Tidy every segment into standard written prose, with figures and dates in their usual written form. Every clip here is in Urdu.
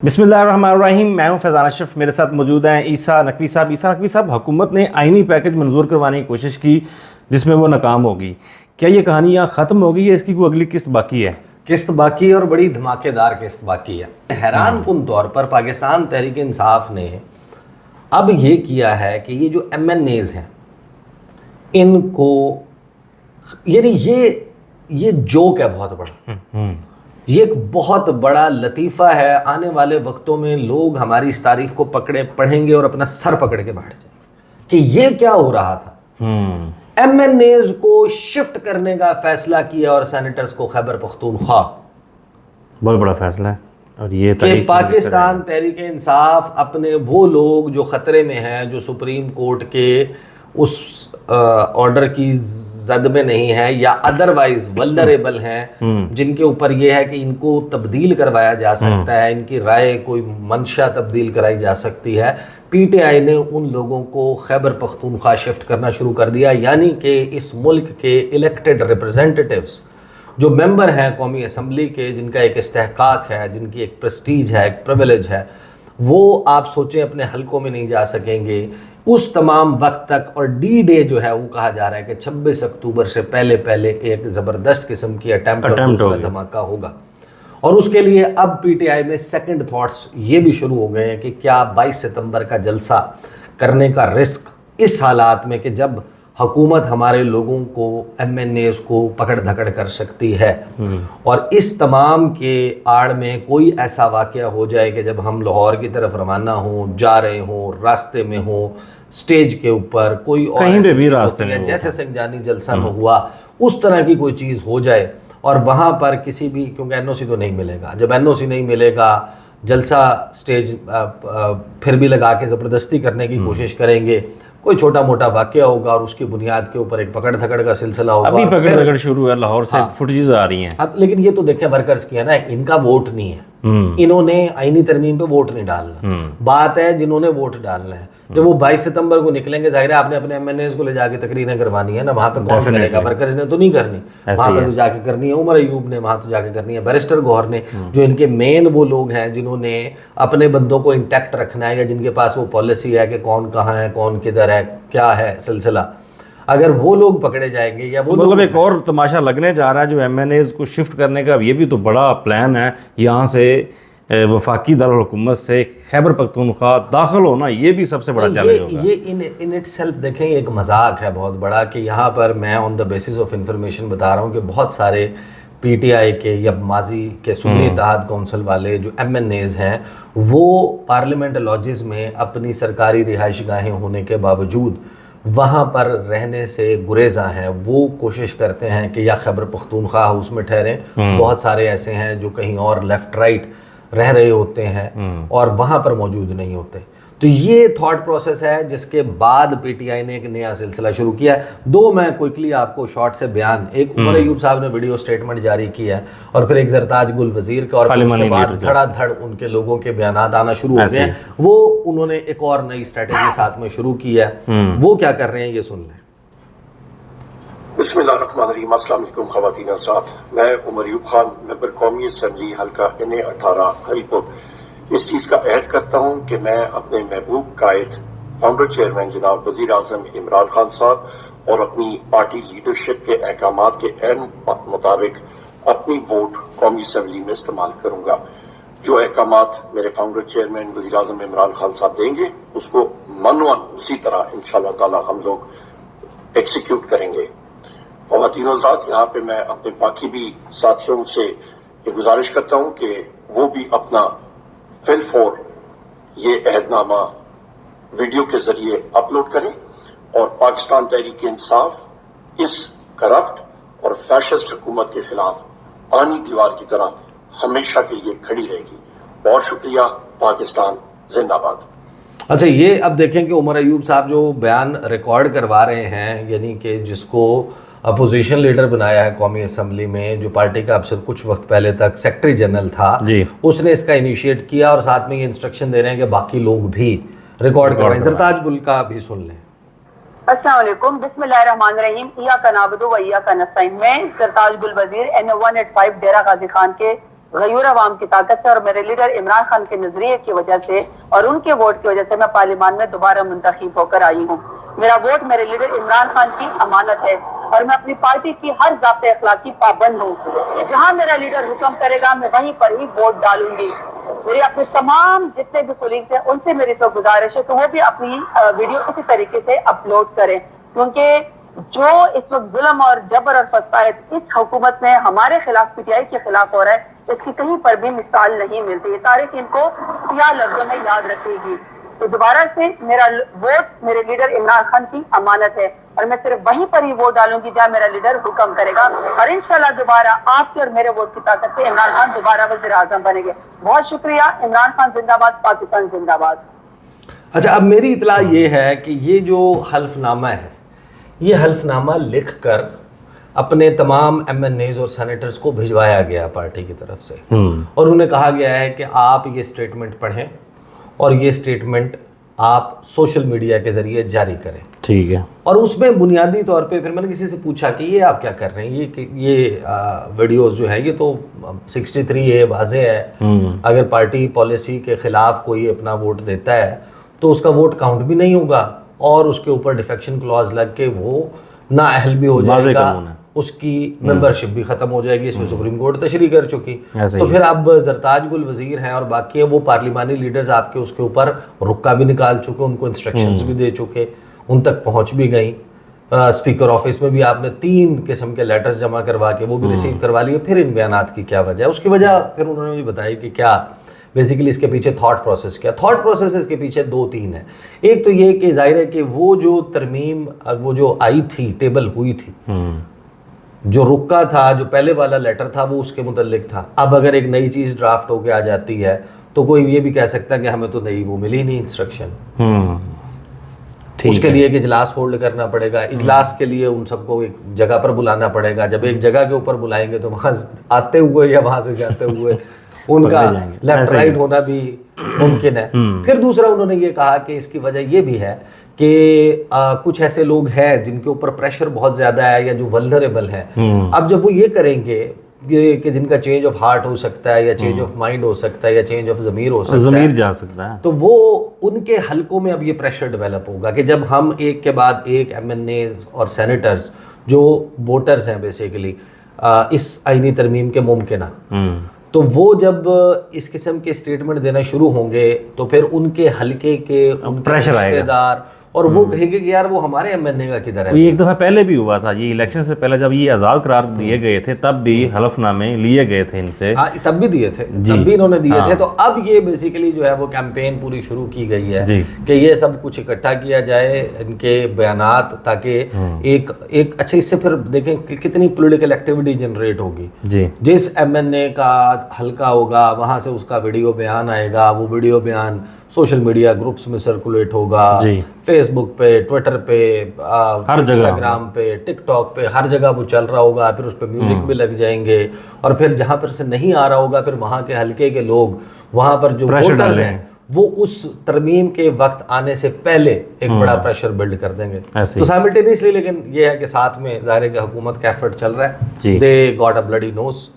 بسم اللہ الرحمن الرحیم. میں ہوں فیضان اشرف. میرے ساتھ موجود ہیں عیسیٰ نقوی صاحب. عیسیٰ نقوی صاحب، حکومت نے آئینی پیکج منظور کروانے کی کوشش کی جس میں وہ ناکام ہوگی. کیا یہ کہانی یہاں ختم ہوگی یا اس کی کوئی اگلی قسط باقی ہے؟ قسط باقی ہے اور بڑی دھماکے دار قسط باقی ہے. حیران کن طور پر پاکستان تحریک انصاف نے اب یہ کیا ہے کہ یہ جو ایم این ایز ہیں ان کو، یعنی یہ جوک ہے بہت بڑا، یہ ایک بہت بڑا لطیفہ ہے. آنے والے وقتوں میں لوگ ہماری اس تاریخ کو پڑھیں گے اور اپنا سر پکڑ کے بیٹھ جائیں کہ یہ کیا ہو رہا تھا. ایم این ایز کو شفٹ کرنے کا فیصلہ کیا اور سینیٹرز کو خیبر پختونخوا، بہت بڑا فیصلہ ہے. اور یہ کہ پاکستان تحریک انصاف اپنے وہ لوگ جو خطرے میں ہیں، جو سپریم کورٹ کے اس آرڈر کی زد میں نہیں ہے یا ادروائز ولنریبل ہیں، جن کے اوپر یہ ہے کہ ان کو تبدیل کروایا جا سکتا ہے، ان کی رائے کوئی منشا تبدیل کرائی جا سکتی ہے، پی ٹی آئی نے ان لوگوں کو خیبر پختونخوا شفٹ کرنا شروع کر دیا. یعنی کہ اس ملک کے الیکٹڈ ریپرزینٹیٹیوز جو ممبر ہیں قومی اسمبلی کے، جن کا ایک استحقاق ہے، جن کی ایک پریسٹیج ہے، ایک پریویلیج ہے، وہ آپ سوچیں اپنے حلقوں میں نہیں جا سکیں گے اس تمام وقت تک. اور ڈی ڈے جو ہے وہ کہا جا رہا ہے کہ 26 اکتوبر سے پہلے ایک زبردست قسم کی اٹیمپٹ اور دھماکہ ہوگا. اور اس کے لیے اب پی ٹی آئی میں سیکنڈ تھاٹس یہ بھی شروع ہو گئے ہیں کہ کیا 22 ستمبر کا جلسہ کرنے کا رسک اس حالات میں کہ جب حکومت ہمارے لوگوں کو، ایم این ایز کو پکڑ دھکڑ کر سکتی ہے، اور اس تمام کے آڑ میں کوئی ایسا واقعہ ہو جائے کہ جب ہم لاہور کی طرف روانہ ہوں، جا رہے ہوں، راستے میں ہوں، سٹیج کے اوپر کوئی اور کہیں پہ بھی راستے میں، جیسے سنجانی جلسہ میں ہوا اس طرح کی کوئی چیز ہو جائے، اور وہاں پر کسی بھی، کیونکہ این او سی تو نہیں ملے گا، جب این او سی نہیں ملے گا، جلسہ سٹیج پھر بھی لگا کے زبردستی کرنے کی کوشش کریں گے، کوئی چھوٹا موٹا واقعہ ہوگا اور اس کی بنیاد کے اوپر ایک پکڑ دھکڑ کا سلسلہ ہوگا. ابھی پکڑ دھکڑ شروع ہے، لاہور سے فوٹیجز آ رہی ہیں. لیکن یہ تو دیکھیں ورکرز کی ہے نا، ان کا ووٹ نہیں ہے، انہوں نے آئینی ترمیم پہ ووٹ نہیں ڈالنا. بات ہے جنہوں نے ووٹ ڈالنا ہے. جب وہ 22 ستمبر کو نکلیں گے، ظاہر ہے آپ نے اپنے ایم این ایز کو لے جا کے تقریریں کروانی ہے نا، وہاں پہ کون کرے گا؟ ورکرز نے تو نہیں کرنی، وہاں پہ تو جا کے کرنی ہے عمر ایوب نے، وہاں تو جا کے کرنی ہے بیرسٹر گوہر نے، جو ان کے مین وہ لوگ ہیں جنہوں نے اپنے بندوں کو انٹیکٹ رکھنا ہے، یا جن کے پاس وہ پالیسی ہے کہ کون کہاں ہے، کون کدھر ہے، کیا ہے سلسلہ. اگر وہ لوگ پکڑے جائیں گے یا وہ مطلب ایک اور تماشا لگنے جا رہا ہے جو ایم این ایز کو شفٹ کرنے کا، یہ بھی تو بڑا پلان ہے. یہاں سے وفاقی دارالحکومت سے خیبر پختونخوا داخل ہونا، یہ بھی سب سے بڑا چیلنج ہوگا. یہ ان اٹ سیلف دیکھیں ایک مذاق ہے بہت بڑا، کہ یہاں پر میں آن دا بیسس آف انفارمیشن بتا رہا ہوں کہ بہت سارے پی ٹی آئی کے یا ماضی کے سنی اتحاد کونسل والے جو ایم این ایز ہیں، وہ پارلیمنٹ لاجز میں اپنی سرکاری رہائش گاہیں ہونے کے باوجود وہاں پر رہنے سے گریزاں ہیں. وہ کوشش کرتے ہیں کہ یا خیبر پختونخوا ہاؤس میں ٹھہریں. بہت سارے ایسے ہیں جو کہیں اور لیفٹ رائٹ رہ رہے ہوتے ہیں اور وہاں پر موجود نہیں ہوتے. تو یہ تھاٹ پروسیس ہے جس کے بعد پی ٹی آئی نے ایک نیا سلسلہ شروع کیا ہے. دو میں کوئکلی آپ کو شارٹ سے بیان، ایک عمر ایوب صاحب نے ویڈیو سٹیٹمنٹ جاری کی ہے، اور پھر ایک زرتاج گل وزیر کا، اور اس کے بعد دھڑا دھڑ ان کے لوگوں کے بیانات آنا شروع ہو گئے ہیں. وہ انہوں نے ایک اور نئی اسٹریٹجی ساتھ میں شروع کی ہے. وہ کیا کر رہے ہیں یہ سن لیں. بسم اللہ الرحمن الرحیم. السلام علیکم خواتین حضرات. میں عمر ایوب خان، ممبر قومی اسمبلی حلقہ N18 ہری پور، اس چیز کا عہد کرتا ہوں کہ میں اپنے محبوب قائد فاؤنڈر چیئرمین جناب وزیر اعظم عمران خان صاحب اور اپنی پارٹی لیڈرشپ کے احکامات کے عین مطابق اپنی ووٹ قومی اسمبلی میں استعمال کروں گا. جو احکامات میرے فاؤنڈر چیئرمین وزیر اعظم عمران خان صاحب دیں گے اس کو منوان اسی طرح انشاءاللہ تعالی ہم لوگ ایکسیکیوٹ کریں گے. خواتین و حضرات، یہاں پہ میں اپنے باقی بھی ساتھیوں سے یہ گزارش کرتا ہوں کہ وہ بھی اپنا فل فور یہ عہد نامہ ویڈیو کے ذریعے اپلوڈ کریں، اور پاکستان تحریک انصاف اس کرپٹ اور فیشسٹ حکومت کے خلاف آنی دیوار کی طرح ہمیشہ کے لیے کھڑی رہے گی. بہت شکریہ. پاکستان زندہ باد. اچھا، یہ اب دیکھیں کہ عمر ایوب صاحب جو بیان ریکارڈ کروا رہے ہیں، یعنی کہ جس کو اپوزیشن لیڈر بنایا ہے قومی اسمبلی میں، جو پارٹی کا اب سے کچھ وقت پہلے تک سیکرٹری جنرل تھا، اس نے اس کا انیشیٹ کیا، اور ساتھ میں یہ انسٹرکشن دے رہے ہیں کہ باقی لوگ بھی ریکارڈ کروائیں. زرتاج گل کا بھی سن لیں. السلام علیکم. بسم اللہ الرحمن الرحیم. ایاک نعبد و ایاک نستعین. میں زرتاج گل وزیر N185 ڈیرہ غازی خان کے غیور عوام کی طاقت سے اور میرے لیڈر عمران خان کے نظریے کی وجہ سے اور ان کے ووٹ کی وجہ سے میں پارلیمان میں دوبارہ منتخب ہو کر آئی ہوں. میرا ووٹ میرے لیڈر عمران خان کی امانت ہے اور میں اپنی پارٹی کی ہر ضابطۂ اخلاقی پابند ہوں. جہاں میرا لیڈر حکم کرے گا میں وہیں پر ہی ووٹ ڈالوں گی. میری اپنے تمام جتنے بھی کولیگز ہیں ان سے میری اس وقت گزارش ہے کہ وہ بھی اپنی ویڈیو اسی طریقے سے اپلوڈ کریں, کیونکہ جو اس وقت ظلم اور جبر اور فساد اس حکومت میں ہمارے خلاف پی ٹی آئی کے خلاف ہو رہا ہے, اس کی کہیں پر بھی مثال نہیں ملتی. یہ تاریخ ان کو سیاہ لفظوں میں یاد رکھے گی. تو دوبارہ سے میرا ووٹ میرے لیڈر عمران خان کی امانت ہے اور میں صرف وہیں پر ہی ووٹ ڈالوں گی جہاں میرا لیڈر حکم کرے گا, اور انشاءاللہ دوبارہ آپ کے اور میرے ووٹ کی طاقت سے عمران خان دوبارہ وزیر اعظم بنے گے. بہت شکریہ. عمران خان زندہ باد, پاکستان زندہ باد. اچھا, اب میری اطلاع یہ ہے کہ یہ جو حلف نامہ ہے یہ حلف نامہ لکھ کر اپنے تمام ایم این ایز اور سینیٹرز کو بھجوایا گیا پارٹی کی طرف سے, اور انہیں کہا گیا ہے کہ آپ یہ اسٹیٹمنٹ پڑھیں اور یہ اسٹیٹمنٹ آپ سوشل میڈیا کے ذریعے جاری کریں. ٹھیک ہے. اور اس میں بنیادی طور پہ پھر میں نے کسی سے پوچھا کہ یہ آپ کیا کر رہے ہیں, یہ ویڈیوز جو ہے یہ تو 63A واضح ہے, اگر پارٹی پالیسی کے خلاف کوئی اپنا ووٹ دیتا ہے تو اس کا ووٹ کاؤنٹ بھی نہیں ہوگا اور اس کے اوپر ڈیفیکشن کلاز لگ کے وہ نااہل بھی ہو جائے گا, اس کی ممبرشپ بھی ختم ہو جائے گی. اس میں سپریم کورٹ تشریح کر چکی. تو پھر اب زرتاج گل وزیر ہیں اور باقی وہ پارلیمانی لیڈرز آپ کے اس کے اوپر رکا بھی نکال چکے, ان کو انسٹرکشنز بھی دے چکے, ان تک پہنچ بھی گئیں. اسپیکر آفس میں بھی آپ نے 3 قسم کے لیٹرز جمع کروا کے وہ بھی ریسیو کروا لیے. پھر ان بیانات کی کیا وجہ ہے؟ اس کی وجہ پھر انہوں نے مجھے بتائی کہ کیا بیسیکلی اس کے پیچھے تھاٹ پروسیس کیا. تھاٹ پروسیس اس کے پیچھے 2-3 ہیں. ایک تو یہ کہ ظاہر ہے کہ وہ جو ترمیم وہ جو آئی تھی, ٹیبل ہوئی تھی, جو رکا تھا, جو پہلے والا لیٹر تھا وہ اس کے متعلق تھا. اب اگر ایک نئی چیز ڈرافٹ ہو کے آ جاتی ہے تو کوئی یہ بھی کہہ سکتا ہے کہ ہمیں تو نئی وہ ملی نہیں انسٹرکشن. اس کے لیے ایک اجلاس ہولڈ کرنا پڑے گا. اجلاس کے لیے ان سب کو ایک جگہ پر بلانا پڑے گا. جب ایک جگہ کے اوپر بلائیں گے تو وہاں آتے ہوئے یا وہاں سے جاتے ہوئے ان کا لیفٹ رائٹ ہونا بھی ممکن ہے. پھر دوسرا انہوں نے یہ کہا کہ اس کی وجہ یہ بھی ہے کہ کچھ ایسے لوگ ہیں جن کے اوپر پریشر بہت زیادہ ہے یا جو ولنریبل ہیں. اب جب وہ یہ کریں گے کہ جن کا چینج آف ہارٹ ہو سکتا ہے یا چینج آف مائنڈ ہو سکتا ہے یا چینج آف ضمیر ہو سکتا ہے, ضمیر جا سکتا ہے, تو وہ ان کے حلقوں میں اب یہ پریشر ڈیولپ ہوگا کہ جب ہم ایک کے بعد ایک ایم این ایز اور سینیٹرز جو ووٹرز ہیں بیسیکلی اس آئینی ترمیم کے ممکنہ, تو وہ جب اس قسم کے اسٹیٹمنٹ دینا شروع ہوں گے تو پھر ان کے حلقے کے ان کے رشتہ دار اور وہ کہیں گے کہ یار وہ ہمارے ایم این اے کا کدھر ہے. یہ ایک دفعہ پہلے بھی ہوا تھا, یہ الیکشن سے پہلے جب یہ آزاد قرار دیے گئے تھے تب بھی حلف نامے لیے گئے تھے ان سے, تب بھی دیے تھے, تب بھی انہوں نے دیے تھے. تو اب یہ بیسیکلی جو ہے وہ کیمپین پوری شروع کی گئی ہے کہ یہ سب کچھ اکٹھا کیا جائے, ان کے بیانات, تاکہ ایک اچھا اس سے پھر دیکھیں کہ کتنی پولیٹیکل ایکٹیویٹی جنریٹ ہوگی. جس ایم این اے کا حلقہ ہوگا وہاں سے اس کا ویڈیو بیان آئے گا, وہ ویڈیو بیان سوشل میڈیا گروپس میں سرکولیٹ ہوگا, فیس بک پہ, ٹویٹر پہ, انسٹاگرام پہ, ٹک ٹاک پہ, ہر جگہ وہ چل رہا ہوگا. پھر اس پہ میوزک بھی لگ جائیں گے اور پھر جہاں پر سے نہیں آ رہا ہوگا پھر وہاں کے حلقے کے لوگ وہاں پر جو ووٹرز ہیں وہ اس ترمیم کے وقت آنے سے پہلے ایک بڑا پریشر بلڈ کر دیں گے. تو سائملٹینیسلی لیکن یہ ہے کہ ساتھ میں ظاہر ہے کہ حکومت کا ایفرٹ چل رہا ہے. دے گاٹ اے بلڈی نوز,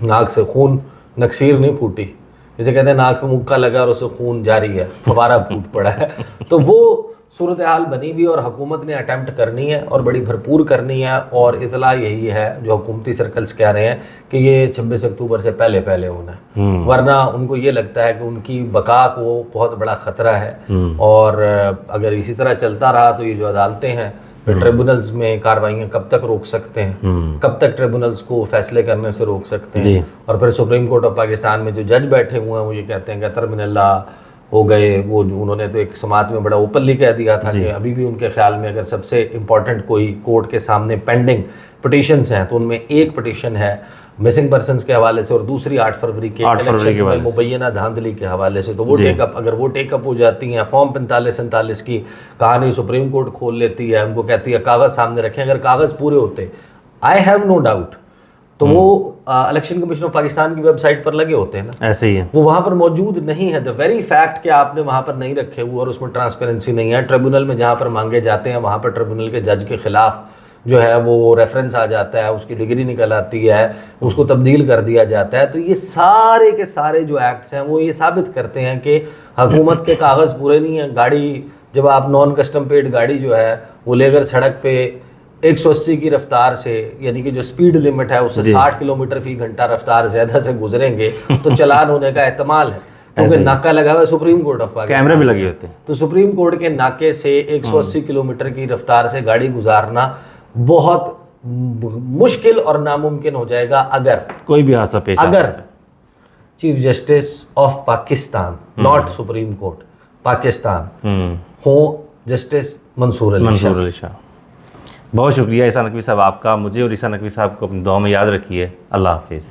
ناک سے خون نکسیر نہیں پھوٹی, جسے کہتے ہیں ناک میں مکہ لگا اور اسے خون جاری ہے, فوارہ پھوٹ پڑا ہے. تو وہ صورتحال بنی بھی اور حکومت نے اٹیمپٹ کرنی ہے اور بڑی بھرپور کرنی ہے. اور اطلاع یہی ہے جو حکومتی سرکلز کہہ رہے ہیں کہ یہ 26 اکتوبر سے پہلے ہونا ہے, ورنہ ان کو یہ لگتا ہے کہ ان کی بقا کو بہت بڑا خطرہ ہے. اور اگر اسی طرح چلتا رہا تو یہ جو عدالتیں ہیں ٹریبونلز میں کارروائیاں کب تک روک سکتے ہیں, کب تک ٹریبونلز کو فیصلے کرنے سے روک سکتے ہیں. اور پھر سپریم کورٹ آف پاکستان میں جو جج بیٹھے ہوئے ہیں وہ یہ کہتے ہیں کہ اطہر من اللہ ہو گئے. وہ انہوں نے تو ایک سماعت میں بڑا اوپنلی کہہ دیا تھا کہ ابھی بھی ان کے خیال میں اگر سب سے امپورٹنٹ کوئی کورٹ کے سامنے پینڈنگ پٹیشنز ہیں تو ان میں ایک پٹیشن ہے مسنگ پرسنز کے حوالے سے اور دوسری 8 فروری کے الیکشنز میں مبینہ دھاندلی کے حوالے سے. تو وہ ٹیک اپ اگر وہ ٹیک اپ ہو جاتی ہیں, فارم 45-47 کی کہانی سپریم کورٹ کھول لیتی ہے, ان کو کہتی ہے کاغذ سامنے رکھیں, اگر کاغذ پورے ہوتے آئی ہیو نو ڈاؤٹ تو وہ الیکشن کمیشن آف پاکستان کی ویب سائٹ پر لگے ہوتے ہیں نا, ایسے ہی ہے, وہ وہاں پر موجود نہیں ہے. دا ویری فیکٹ کہ آپ نے وہاں پر نہیں رکھے ہوئے اور اس میں ٹرانسپیرنسی نہیں ہے. ٹریبونل میں جہاں پر مانگے جاتے ہیں وہاں پر ٹریبونل کے جج کے خلاف جو ہے وہ ریفرنس آ جاتا ہے, اس کی ڈگری نکل آتی ہے, اس کو تبدیل کر دیا جاتا ہے. تو یہ سارے کے سارے جو ایکٹس ہیں وہ یہ ثابت کرتے ہیں کہ حکومت کے کاغذ پورے نہیں ہیں. گاڑی جب آپ نان کسٹم پیڈ گاڑی جو ہے وہ لے کر سڑک پہ 180 کی رفتار سے, یعنی کہ جو سپیڈ لمٹ ہے اس سے 60 کلومیٹر فی گھنٹہ رفتار زیادہ سے گزریں گے تو چلان ہونے کا احتمال ہے, کیونکہ ناکہ لگا ہوا ہے سپریم کورٹ آف پاکستان, کیمرے بھی لگے ہوتے ہیں. تو سپریم کورٹ کے ناکے سے 180 کلومیٹر کی رفتار سے گاڑی گزارنا بہت مشکل اور ناممکن ہو جائے گا اگر کوئی بھی حادثہ پیش اگر chief justice of Pakistan, not supreme court, Pakistan ہوں جسٹس منصور علی شاہ. بہت شکریہ عیسیٰ نقوی صاحب آپ کا. مجھے اور عیسیٰ نقوی صاحب کو اپنی دعا میں یاد رکھیے. اللہ حافظ.